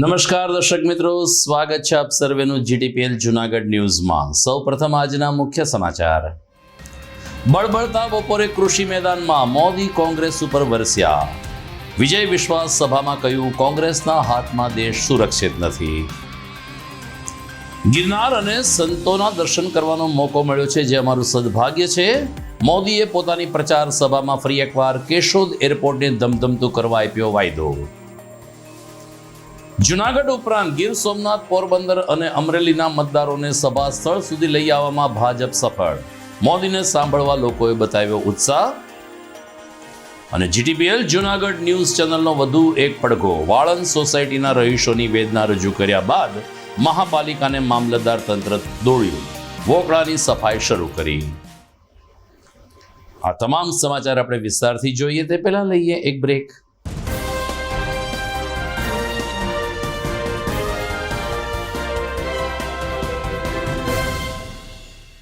નમસ્કાર દર્શક મિત્રો, સ્વાગત છે આપ સર્વેનું જીટીપીએલ જૂનાગઢ ન્યૂઝમાં। સૌપ્રથમ આજના મુખ્ય સમાચાર। બળબળતા બપોરે કૃષિ મેદાનમાં મોદી કોંગ્રેસ ઉપર વરસ્યા। વિજય વિશ્વાસ સભામાં કહ્યું, કોંગ્રેસના હાથમાં દેશ સુરક્ષિત નથી। ગિરનાર અને સંતોના દર્શન કરવાનો મોકો મળ્યો છે, જે અમારું સદભાગ્ય છે। મોદીએ પોતાની પ્રચાર સભામાં ફરી એકવાર કેશોદ એરપોર્ટને ધમધમતું કરવા આપ્યો વાયદો। જૂનાગઢ ઉપરાંત ગીર સોમનાથ, પોરબંદર અને અમરેલીના મતદારોને સભા સ્થળ સુધી લઈ આવવામાં ભાજપ સફળ। મોદીને સાંભળવા લોકોએ બતાવ્યો ઉત્સાહ। અને જીટીપીએલ જૂનાગઢ ન્યૂઝ ચેનલનો વધુ એક પડઘો। વાળંદ સોસાયટીના રહીશોની વેદના રજૂ કર્યા બાદ મહાપાલિકાને મામલતદાર તંત્ર દોડ્યું, વોકળાની સફાઈ શરૂ કરી। આ તમામ સમાચાર આપણે વિસ્તારથી જોઈએ તે પહેલા લઈએ એક બ્રેક।